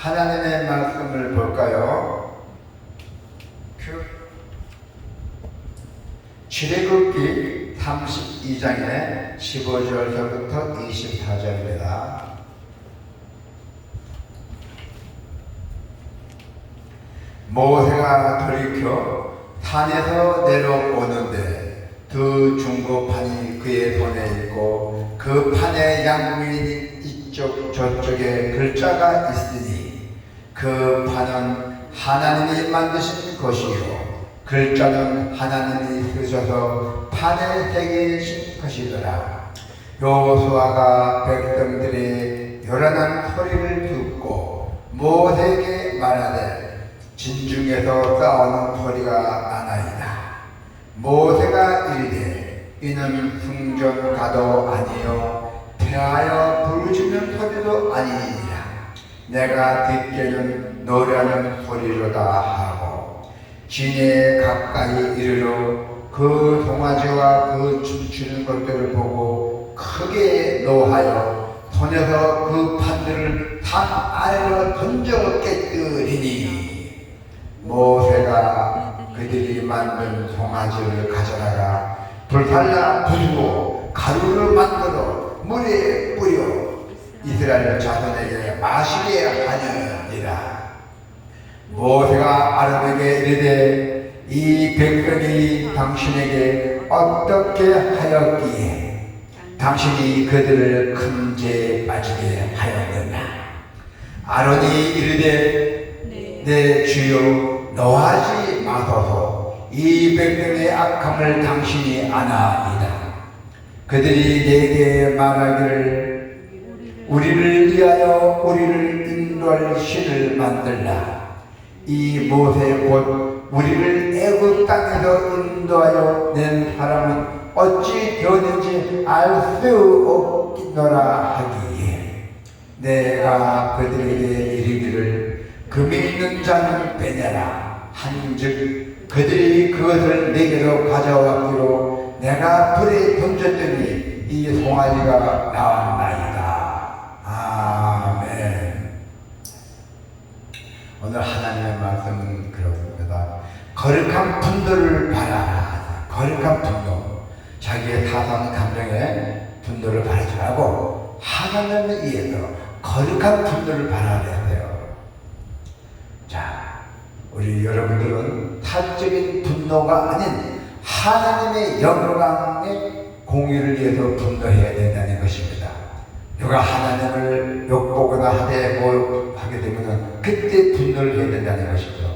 하나님의 말씀을 볼까요? 출애굽기 32장의 15절부터 24절입니다. 모세가 돌이켜 산에서 내려오는데 두 중보판이 그의 손에 있고 그 판에 양면이 이쪽 저쪽에 글자가 있으니 그 판은 하나님이 만드신 것이요 글자는 하나님이 쓰셔서 판에 새기신 것이더라. 여호수아가 백성들의 요란한 소리를 듣고 모세에게 말하되 진중에서 싸우는 소리가 나나이다. 모세가 이르되 이는 승전가도 아니요 패하여 부르짖는 소리도 아니니라. 내가 듣기에는 노래하는 소리로다 하고 진에 가까이 이르러 그 송아지와 그 춤추는 것들을 보고 크게 노하여 손에서 그 판들을 산 아래로 던져 깨뜨리니 모세가 그들이 만든 송아지를 가져다가 불살라 부수고 가루를 만들어 물에 뿌려 이스라엘 자손에게 마시게 하느니라. 모세가 아론에게 이르되 이 백성이 당신에게 어떻게 하였기에 당신이 그들을 큰 죄에 빠지게 하였느냐. 아론이 이르되 내 주여 노하지 마소서. 이 백성의 악함을 당신이 아나이다. 그들이 내게 말하기를 우리를 위하여 우리를 인도할 신을 만들라. 이 모세 곧 우리를 애굽 땅에서 인도하여 낸 사람은 어찌 되었는지 알 수 없기노라 하기에 내가 그들에게 이르기를 금이 있는 자는 빼내라 한즉 그들이 그것을 내게로 가져왔기로 내가 불에 던졌더니 이 송아지가 나왔나이다. 아멘. 오늘 하나님의 말씀은 그렇습니다. 거룩한 분노를 바라라. 거룩한 분노. 자기의 사상 감정에 분노를 바라지 말고 하나님을 위해서 거룩한 분노를 바라야 돼요. 자, 우리 여러분들은 사적인 분노가 아닌 하나님의 영광의 공의를 위해서 분노해야 된다는 것입니다. 누가 하나님을 욕보거나 하되 뭐 하게 되면 그때 분노를 해야 된다는 것이죠.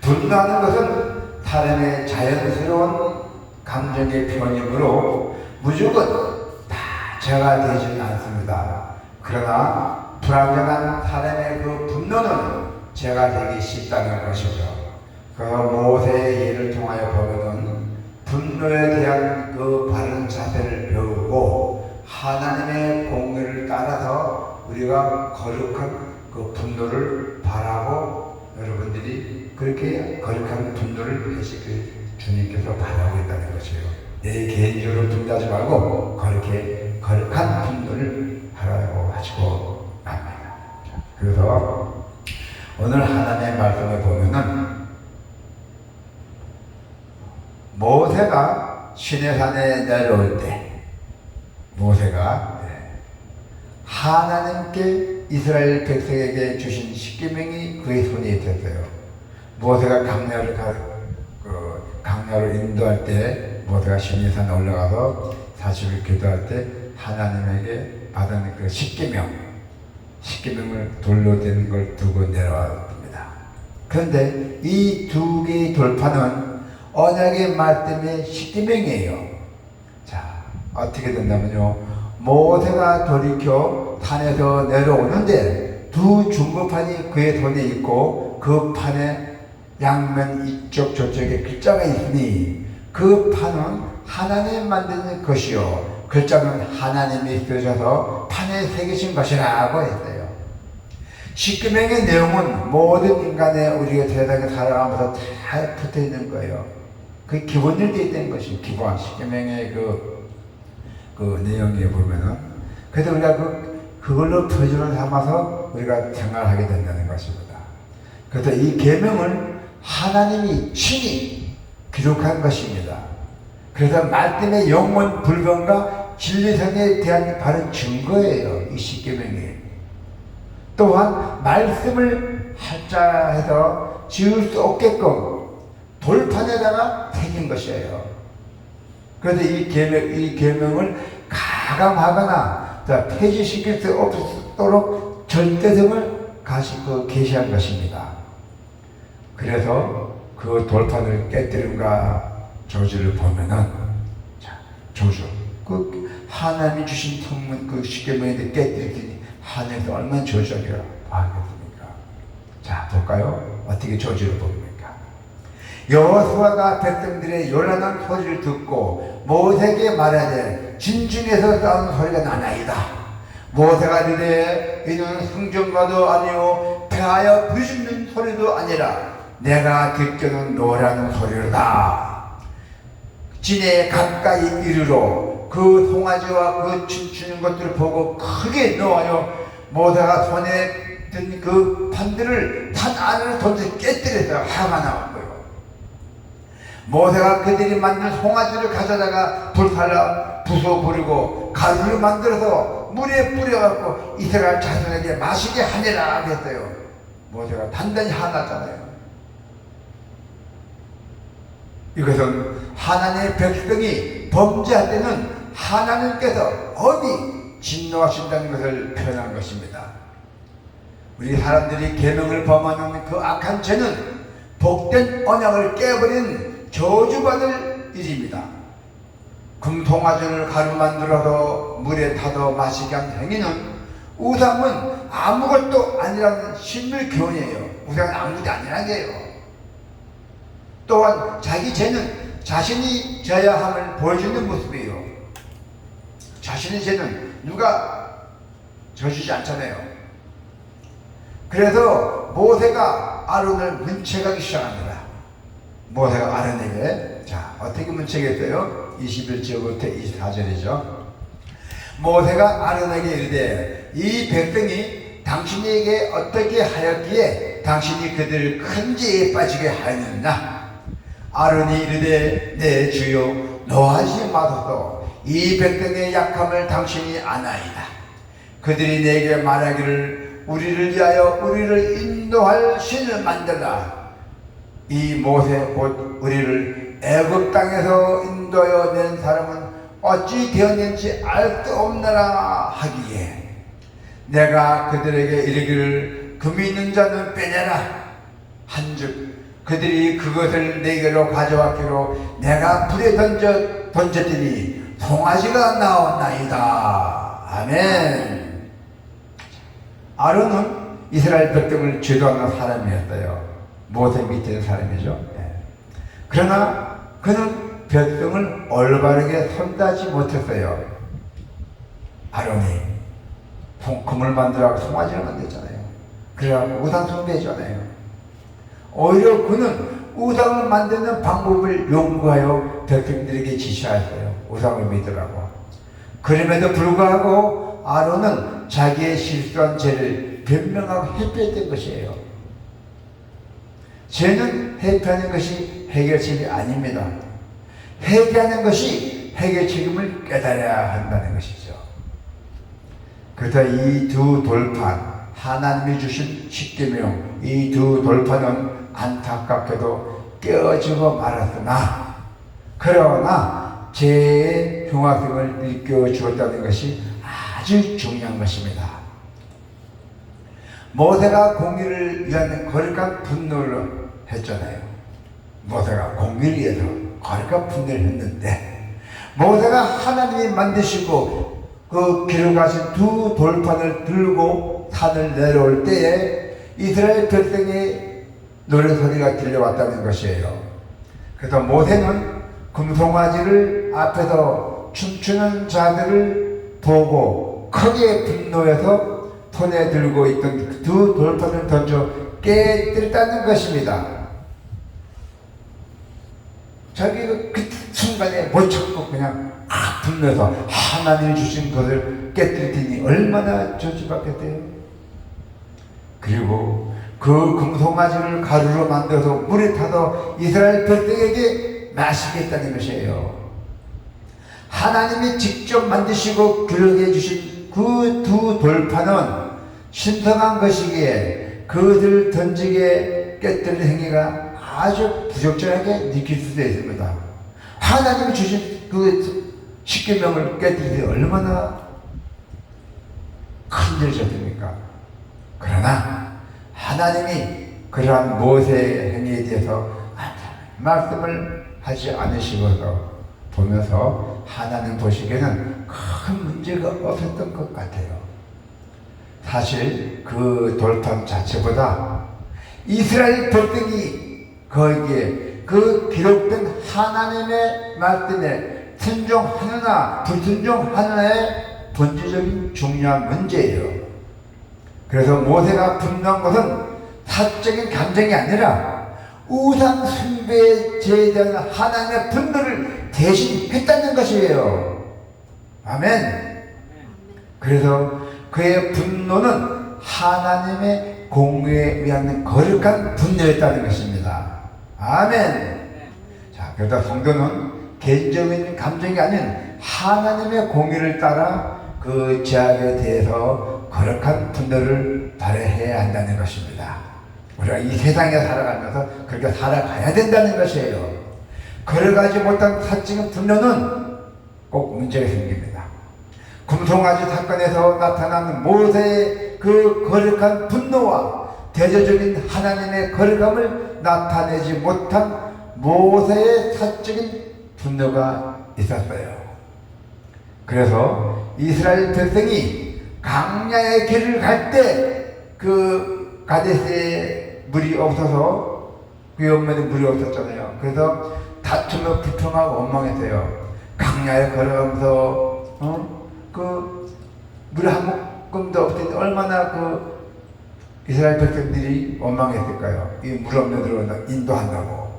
분노하는 것은 사람의 자연스러운 감정의 표현이므로 무조건 다 죄가 되지는 않습니다. 그러나 불완전한 사람의 그 분노는 죄가 되기 쉽다는 것이죠. 그 모세의 예를 통하여 보면은 분노에 대한 그 바른 자세를 배우고 하나님의 공의를 따라서 우리가 거룩한 그 분노를 바라고 여러분들이 그렇게 거룩한 분노를 주님께서 바라고 있다는 것이에요. 내 개인적으로 분노하지 말고 그렇게 거룩한 분노를 바라고 하시고 합니다. 그래서 오늘 하나님의 말씀을 보면은 모세가 시내산에 내려올 때 모세가 하나님께 이스라엘 백성에게 주신 십계명이 그의 손에 있었어요. 모세가 강야를 인도할 때 모세가 시내산에 올라가서 40일 기도할 때 하나님에게 받은 그 십계명을 돌로 된 걸 두고 내려왔습니다. 그런데 이 두 개의 돌파는 언약의 말 때문에 십계명이에요. 자, 어떻게 된다면요, 모세가 돌이켜 산에서 내려오는데 두 중보판이 그의 손에 있고 그 판에 양면 이쪽 저쪽에 글자가 있으니 그 판은 하나님 만드는 것이요 글자는 하나님이 쓰셔서 판에 새기신 것이라고 했어요. 십계명의 내용은 모든 인간의 우리가 세상에 살아가면서 다 붙어 있는 거예요. 그 기본으로 되어 있는 것이 기본 십계명의 그 내용에 보면은 그래서 우리가 그걸로 표준을 삼아서 우리가 생활하게 된다는 것입니다. 그래서 이 계명을 하나님이 친히 기록한 것입니다. 그래서 말씀의 영원 불변과 진리성에 대한 바른 증거예요. 이 십계명이. 또한 말씀을 한자해서 지을 수 없게끔 돌판에다가 새긴 것이에요. 그래서 이 계명을 가감하거나 폐지시킬 수 없도록 절대성을 계시한 것입니다. 그래서 그 돌판을 깨뜨림과 저주를 보면은, 저주, 하나님이 주신 성문 십계명인데 깨뜨리더니 하늘에서 얼마나 저주하기를 바라겠습니까? 자, 볼까요? 어떻게 저주를 봅니까? 여호수아가 백성들의 요란한 소리를 듣고 모세에게 말하되 진중에서 싸우는 소리가 나나이다. 모세가 이르되 이는 승전가도 아니요 패하여 부르짖는 소리도 아니라 내가 듣기는 노라는 소리로다. 진에 가까이 이르러 그 송아지와 그 춤추는 것들을 보고 크게 노하여 모세가 손에 든 그 판들을 산 안으로 던져 깨뜨려서 화가 나왔고요. 모세가 그들이 만든 송아지를 가져다가 불살라 부숴버리고 가루를 만들어서 물에 뿌려갖고 이스라엘 자손에게 마시게 하니라 했어요. 모세가 단단히 화났잖아요. 이것은 하나님의 백성이 범죄할 때는 하나님께서 엄히 진노하신다는 것을 표현한 것입니다. 우리 사람들이 계명을 범하는 그 악한 죄는 복된 언약을 깨버린 저주받을 일입니다. 금송아지를 가루 만들어서 물에 타서 마시게 한 행위는 우상은 아무것도 아니라는 신물 교훈이에요. 우상은 아무것도 아니라는 게요. 또한 자기 죄는 자신이 져야 함을 보여주는 모습이에요. 자신의 죄는 누가 져주지 않잖아요. 그래서 모세가 아론을 문책하기 시작합니다. 모세가 아론에게, 어떻게 문책했어요? 21절부터 24절이죠. 모세가 아론에게 이르되 이 백성이 당신에게 어떻게 하였기에 당신이 그들을 큰 죄에 빠지게 하였느냐? 아론이 이르되 내 주여 노하지 마소서. 이 백성의 약함을 당신이 아나이다. 그들이 내게 말하기를 우리를 위하여 우리를 인도할 신을 만들라. 이 모세 곧 우리를 애굽 땅에서 인도하여 낸 사람은 어찌 되었는지 알 수 없느라 하기에 내가 그들에게 이르기를 금이 있는 자는 빼내라 한즉 그들이 그것을 내게로 가져왔기로 내가 불에 던졌더니 송아지가 나왔나이다. 아멘. 아론은 이스라엘 백성을 지도하는 사람이었어요. 모세 밑에 사람이죠. 그러나 그는 백성을 올바르게 손다지 못했어요. 아론이 금을 만들어 송아지를 만들잖아요. 그래갖고 우상 숭배했잖아요. 오히려 그는 우상을 만드는 방법을 연구하여 백성들에게 지시하였어요. 우상을 믿으라고. 그럼에도 불구하고 아론은 자기의 실수한 죄를 변명하고 회피했던 것이에요. 죄는 회피하는 것이 해결책이 아닙니다. 회개하는 것이 해결 책임을 깨달아야 한다는 것이죠. 그래서 이 두 돌판, 하나님이 주신 십계명, 이 두 돌판은 안타깝게도 깨어지고 말았으나, 그러나 죄의 흉악성을 일깨워 주었다는 것이 아주 중요한 것입니다. 모세가 공의를 위한 거룩한 분노를 했잖아요. 모세가 공의를 위해서 거룩한 분노를 했는데, 모세가 하나님이 만드시고 그 기록하신 두 돌판을 들고 산을 내려올 때에 이스라엘 백성의 노래소리가 들려왔다는 것이에요. 그래서 모세는 금송아지를 앞에서 춤추는 자들을 보고 크게 분노해서 손에 들고 있던 두 돌판을 던져 깨뜨렸다는 것입니다. 자기가 그 순간에 못 참고 그냥 분노해서 하나님이 주신 것을 깨뜨리더니 얼마나 저주받겠대요. 그리고 그 금송아지를 가루로 만들어서 물에 타서 이스라엘 백성에게 마시겠다는 것이에요. 하나님이 직접 만드시고 기록해 주신 그 두 돌판은 신성한 것이기에 그것을 던지게 깨뜨리는 행위가 아주 부적절하게 느낄 수도 있습니다. 하나님이 주신 그 십계명을 깨뜨리기 얼마나 큰 일이었습니까? 그러나 하나님이 그러한 모세의 행위에 대해서 말씀을 하지 않으시고서 보면서 하나님 보시기에는 큰 문제가 없었던 것 같아요. 사실 그 돌판 자체보다 이스라엘 백성이 거기에 그 기록된 하나님의 말씀에 순종하느냐 불순종하느냐의 본질적인 중요한 문제예요. 그래서 모세가 분노한 것은 사적인 감정이 아니라 우상 숭배에 대한 하나님의 분노를 대신했다는 것이에요. 아멘. 그래서 그의 분노는 하나님의 공의에 의한 거룩한 분노였다는 것입니다. 아멘. 자, 그러다 성도는 개인적인 감정이 아닌 하나님의 공의를 따라 그 죄악에 대해서 거룩한 분노를 발휘해야 한다는 것입니다. 우리가 이 세상에 살아가면서 그렇게 살아가야 된다는 것이에요. 거룩하지 못한 사적인 분노는 꼭 문제가 생깁니다. 금송아지 사건에서 나타난 모세의 그 거룩한 분노와 대조적인 하나님의 거룩함을 나타내지 못한 모세의 사적인 분노가 있었어요. 그래서 이스라엘 백성이 광야의 길을 갈 때 그 가데스에 물이 없어서 그 옆면에 물이 없었잖아요. 그래서 다투며 불평하고 원망했어요. 광야에 걸어가면서 그 물 한 모금도 없을 얼마나 그 이스라엘 백성들이 원망했을까요? 이 물 없는 데로 인도한다고.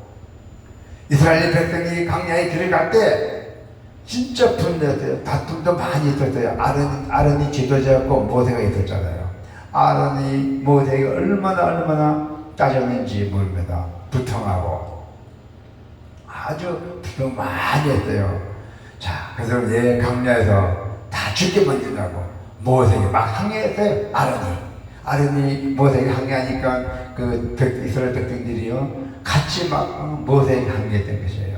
이스라엘 백성이 광야의 길을 갈 때 진짜 분노했어요. 다툼도 많이 있었어요. 아론이 지도자였고 모세가 있었잖아요. 아론이 모세에게 얼마나 따졌는지 모릅니다. 불평하고 아주 불평 많이 했어요. 자, 그래서 광야에서 다 죽게 만든다고 모세에게 막 항의했어요. 아론이 모세에게 항의하니까 그 이스라엘 백성들이요 같이 막 모세에게 항의했던 것이에요.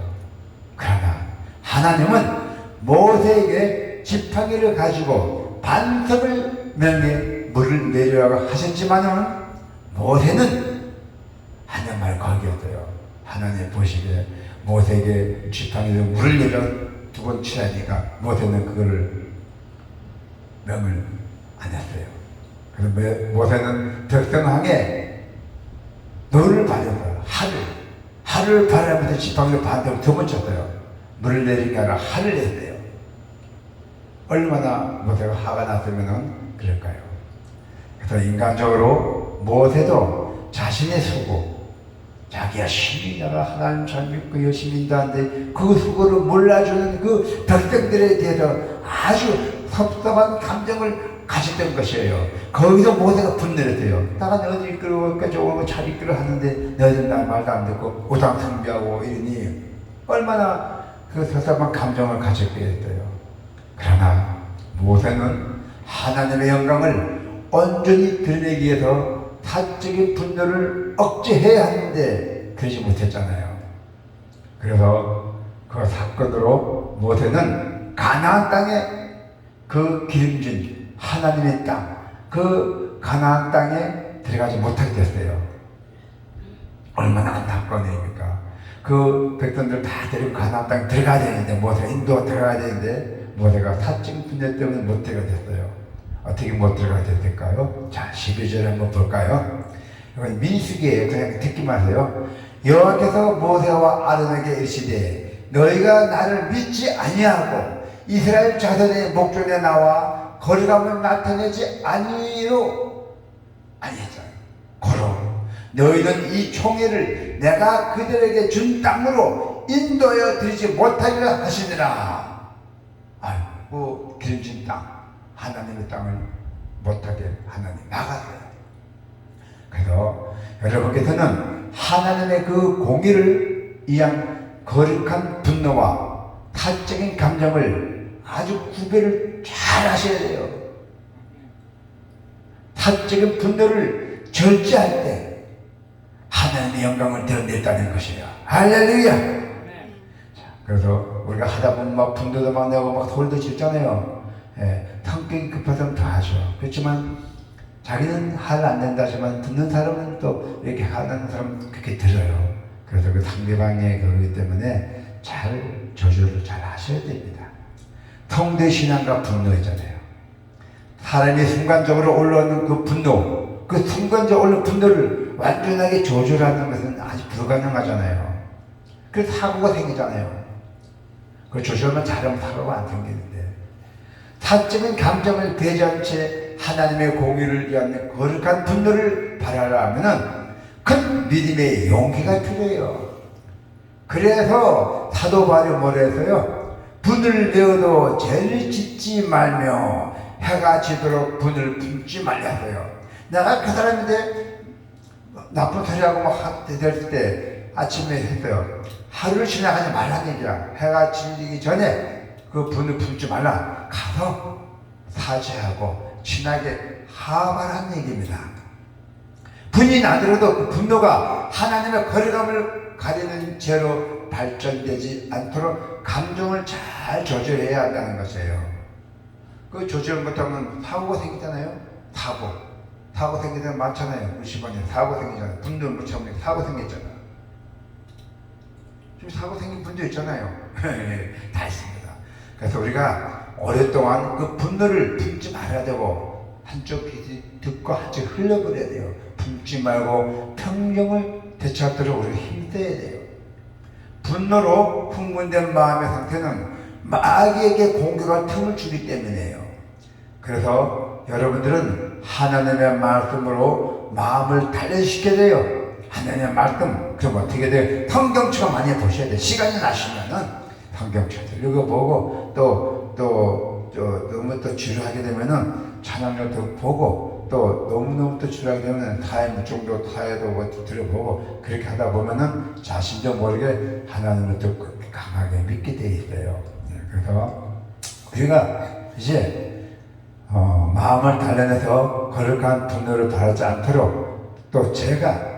그러나 하나님은 모세에게 지팡이를 가지고 반석을 명해 물을 내리라고 하셨지만은 모세는 하나님 말 거기였어요. 하나님 보시기에 모세에게 지팡이로 물을 내려 두 번 치라니까 모세는 그거를 명을 안 했어요. 그래서 모세는 백성항에 노를 바라서 하를 바라면서 지팡이로 반대로 두 번 쳤어요. 물을 내린 게 아니라 하를 냈어요. 얼마나 모세가 화가 났으면 그럴까요? 그래서 인간적으로 모세도 자신의 수고, 자기가 신이냐가 하나님 잘 믿고 열심히 인도하는데 그 수고를 몰라주는 그 백성들에 대해서 아주 섭섭한 감정을 가졌던 것이에요. 거기서 모세가 분노를 했어요. 나가 어디 이끌고 저거 잘 이끌어 하는데 너희들 나 말도 안 듣고 우상 숭배하고 이러니 얼마나 그 섭섭한 감정을 가졌게 됐어요. 그러나 모세는 하나님의 영광을 온전히 드러내기 위해서 사적인 분노를 억제해야 하는데 그러지 못했잖아요. 그래서 그 사건으로 모세는 가나안 땅에 그 기름진 하나님의 땅, 그 가나안 땅에 들어가지 못하게 됐어요. 얼마나 안타까운 일입니까? 그 백성들 다 데리고 가나안 땅에 들어가야 되는데 모세가 인도가 들어가야 되는데 모세가 사적인 분노 때문에 못 들어가게 됐어요. 어떻게 못 들어가게 됐을까요? 자, 12절 한번 볼까요? 이건 민수기예요. 그냥 듣기만 하세요. 여호와께서 모세와 아론에게 이르시되 너희가 나를 믿지 아니하고 이스라엘 자손의 목전에 나와 거룩함을 나타내지 아니로 아니했잖아요. 고로 너희는 이 총회를 내가 그들에게 준 땅으로 인도하여 드리지 못하리라 하시니라. 아이고, 기름진 땅, 하나님의 땅을 못하게 하나님 막았어요. 그래서 여러분께서는 하나님의 그 공의를 위한 거룩한 분노와 타적인 감정을 아주 구별을 잘 하셔야 돼요. 타적인 분노를 절제할 때 하나님의 영광을 드러냈다는 것이에요. 할렐루야. 그래서 우리가 하다 보면 막 분노도 막 내고 막 소리도 짓잖아요. 성격이 급해서는 다 하죠. 그렇지만 자기는 할 안 된다 하지만 듣는 사람은 또 이렇게 하는 사람은 그렇게 들어요. 그래서 그 상대방의 그러기 때문에 잘 조절을 잘 하셔야 됩니다. 통대신앙과 분노이잖아요. 사람이 순간적으로 올라오는 그 분노, 그 순간적으로 올라오는 분노를 완전하게 조절하는 것은 아주 불가능하잖아요. 그래서 사고가 생기잖아요. 그 조절만 잘하면 사고가 안 생기는데, 사적인 감정을 배제한 채 하나님의 공의를 위한 거룩한 분노를 발하려면 큰 믿음의 용기가 필요해요. 그래서 사도 바울이 뭐라 해서요? 분을 내어도 죄를 짓지 말며 해가 지도록 분을 품지 말라고요. 내가 그 사람인데 나쁜 소리하고 막 대들 때 아침에 했어요. 하루를 지나가지 말라는 얘기야. 해가 지기 전에 그 분을 품지 말라. 가서 사죄하고 친하게 하말한 얘기입니다. 분이 나더라도 그 분노가 하나님의 거리감을 가리는 죄로 발전되지 않도록 감정을 잘 조절해야 한다는 것이에요. 그 조절 못하면 사고가 생기잖아요. 사고 생기는 데 많잖아요. 우리 집안에 사고 생기잖아요. 분노를 못 참으면 사고 생겼잖아요. 지금 사고 생긴 분도 있잖아요. 다 있습니다. 그래서 우리가 오랫동안 그 분노를 품지 말아야 되고, 한쪽 귀 듣고 한쪽 흘려버려야 돼요. 품지 말고 평정을 되찾도록 우리가 힘써야 돼요. 분노로 흥분된 마음의 상태는 마귀에게 공격할 틈을 주기 때문이에요. 그래서 여러분들은 하나님의 말씀으로 마음을 단련시켜야 돼요. 하나님의 말씀, 그럼 어떻게 돼요? 성경책을 많이 보셔야 돼요. 시간이 나시면은 성경책을 읽어보고, 너무 또 지루하게 되면은 찬양도 보고, 또 너무너무 또 지루하게 되면 타임 정도 타에도 들어보고, 그렇게 하다 보면은 자신도 모르게 하나님을 또 강하게 믿게 돼 있어요. 그래서 우리가 이제 마음을 단련해서 거룩한 분노를 바라지 않도록, 또 제가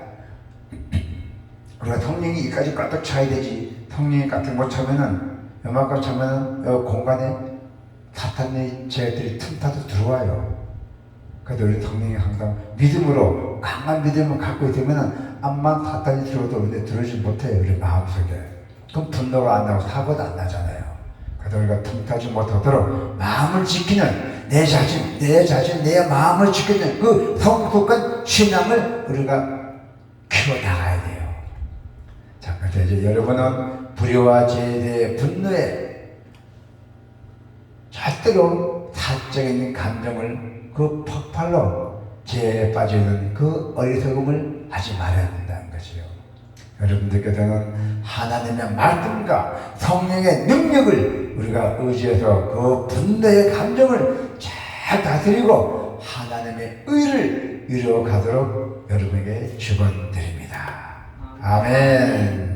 우리가 성령이 이까지 가득 차야 되지, 성령이 가득 못 차면은, 요만큼 차면은 공간에 사탄의 죄들이 틈타도 들어와요. 그래도 우리 성령이 항상 믿음으로, 강한 믿음을 갖고 있으면은 암만 사탄이 들어도 우리 들어오지 못해요. 우리 마음속에. 그럼 분노가 안 나고 사고도 안 나잖아요. 그래서 우리가 틈타지 못하도록 마음을 지키는 내 자신, 내 마음을 지키는 그 성숙한 신앙을 우리가 키워나가야 돼요. 자, 그래서 이제 여러분은 불의와 죄에 대해 분노에 절대로 사적인 감정을 그 폭발로 죄에 빠지는 그 어리석음을 하지 말아야 된다는 것이요. 여러분들께서는 하나님의 말씀과 성령의 능력을 우리가 의지해서 그 분노의 감정을 잘 다스리고 하나님의 의를 이루어 가도록 여러분에게 축원드립니다. 아멘.